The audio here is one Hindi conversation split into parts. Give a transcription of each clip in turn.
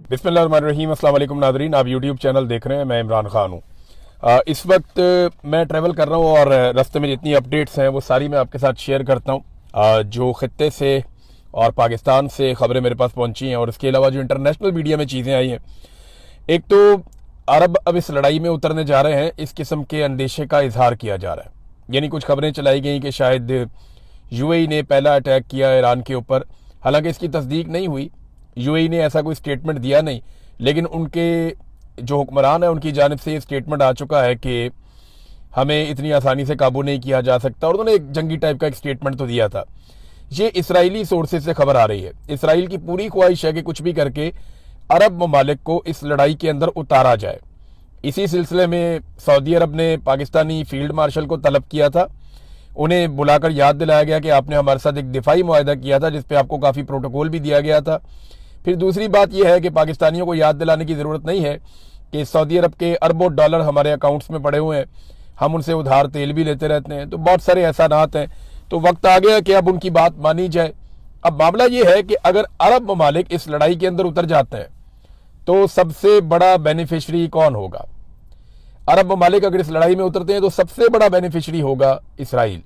बिस्मिल्लाहिर्रहमानिर्रहीम। अस्सलाम वालेकुम नाज़रीन, आप यूट्यूब चैनल देख रहे हैं। मैं इमरान खान हूँ। इस वक्त मैं ट्रैवल कर रहा हूँ और रास्ते में जितनी अपडेट्स हैं वो सारी मैं आपके साथ शेयर करता हूँ। जो ख़ित्ते से और पाकिस्तान से ख़बरें मेरे पास पहुँची हैं और इसके अलावा जो इंटरनेशनल मीडिया में चीज़ें आई हैं। एक तो अरब अब इस लड़ाई में उतरने जा रहे हैं, इस किस्म के अंदेशे का इजहार किया जा रहा है। यानी कुछ खबरें चलाई गई कि शायद यूएई ने पहला अटैक किया ईरान के ऊपर। हालांकि इसकी तस्दीक नहीं हुई, यूएई ने ऐसा कोई स्टेटमेंट दिया नहीं, लेकिन उनके जो हुक्मरान है उनकी जानिब से ये स्टेटमेंट आ चुका है कि हमें इतनी आसानी से काबू नहीं किया जा सकता। और उन्होंने एक जंगी टाइप का एक स्टेटमेंट तो दिया था। ये इसराइली सोर्सेज से खबर आ रही है। इसराइल की पूरी ख्वाहिश है कि कुछ भी करके अरब ममालिक को इस लड़ाई के अंदर उतारा जाए। इसी सिलसिले में सऊदी अरब ने पाकिस्तानी फील्ड मार्शल को तलब किया था। उन्हें बुलाकर याद दिलाया गया कि आपने हमारे साथ एक दिफाई मुआहदा किया था, जिसपे आपको काफ़ी प्रोटोकॉल भी दिया गया था। फिर दूसरी बात यह है कि पाकिस्तानियों को याद दिलाने की ज़रूरत नहीं है कि सऊदी अरब के अरबों डॉलर हमारे अकाउंट्स में पड़े हुए हैं, हम उनसे उधार तेल भी लेते रहते हैं, तो बहुत सारे एहसानात हैं। तो वक्त आ गया कि अब उनकी बात मानी जाए। अब मामला यह है कि अगर अरब ममालिक इस लड़ाई के अंदर उतर जाते हैं तो सबसे बड़ा बेनिफिशरी कौन होगा? अरब ममालिक अगर इस लड़ाई में उतरते हैं तो सबसे बड़ा बेनिफिशरी होगा इसराइल।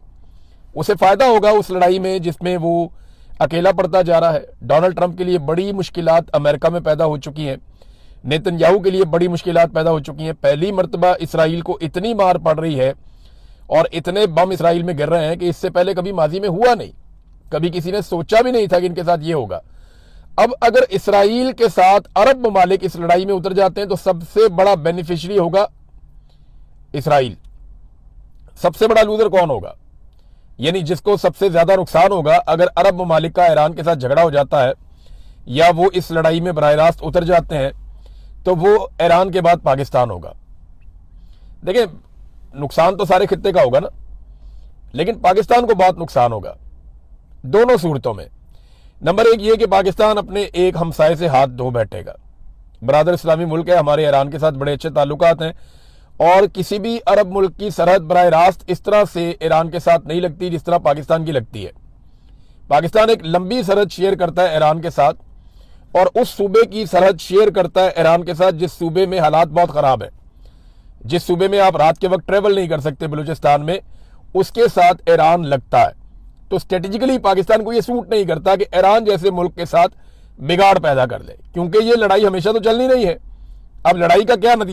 उसे फ़ायदा होगा उस लड़ाई में जिसमें वो अकेला पड़ता जा रहा है। डोनाल्ड ट्रंप के लिए बड़ी मुश्किलात अमेरिका में पैदा हो चुकी हैं, नेतन्याहू के लिए बड़ी मुश्किलात पैदा हो चुकी हैं। पहली मरतबा इसराइल को इतनी मार पड़ रही है और इतने बम इसराइल में गिर रहे हैं कि इससे पहले कभी माजी में हुआ नहीं। कभी किसी ने सोचा भी नहीं था कि इनके साथ ये होगा। अब अगर इसराइल के साथ अरब ममालिक इस लड़ाई में उतर जाते हैं तो सबसे बड़ा बेनिफिशरी होगा इसराइल। सबसे बड़ा लूजर कौन होगा? यानी जिसको सबसे ज्यादा नुकसान होगा अगर अरब ममालिक का ईरान के साथ झगड़ा हो जाता है या वो इस लड़ाई में बराह रास्त उतर जाते हैं, तो वो ईरान के बाद पाकिस्तान होगा। देखिए, नुकसान तो सारे खित्ते का होगा ना, लेकिन पाकिस्तान को बहुत नुकसान होगा दोनों सूरतों में। नंबर एक ये कि पाकिस्तान अपने एक हमसाये से हाथ धो बैठेगा। बरादर इस्लामी मुल्क है, हमारे ईरान के साथ बड़े अच्छे ताल्लुकात हैं और किसी भी अरब मुल्क की सरहद बराह रास्त इस तरह से ईरान के साथ नहीं लगती जिस तरह पाकिस्तान की लगती है। पाकिस्तान एक लंबी सरहद शेयर करता है ईरान के साथ और उस सूबे की सरहद शेयर करता है ईरान के साथ जिस सूबे में हालात बहुत ख़राब है, जिस सूबे में आप रात के वक्त ट्रेवल नहीं कर सकते, बलूचिस्तान में, उसके साथ ईरान लगता है। तो स्ट्रेटेजिकली पाकिस्तान को यह सूट नहीं करता कि ईरान जैसे मुल्क के साथ बिगाड़ पैदा कर ले, क्योंकि ये लड़ाई हमेशा तो चलनी नहीं है। अब लड़ाई का क्या नतीजा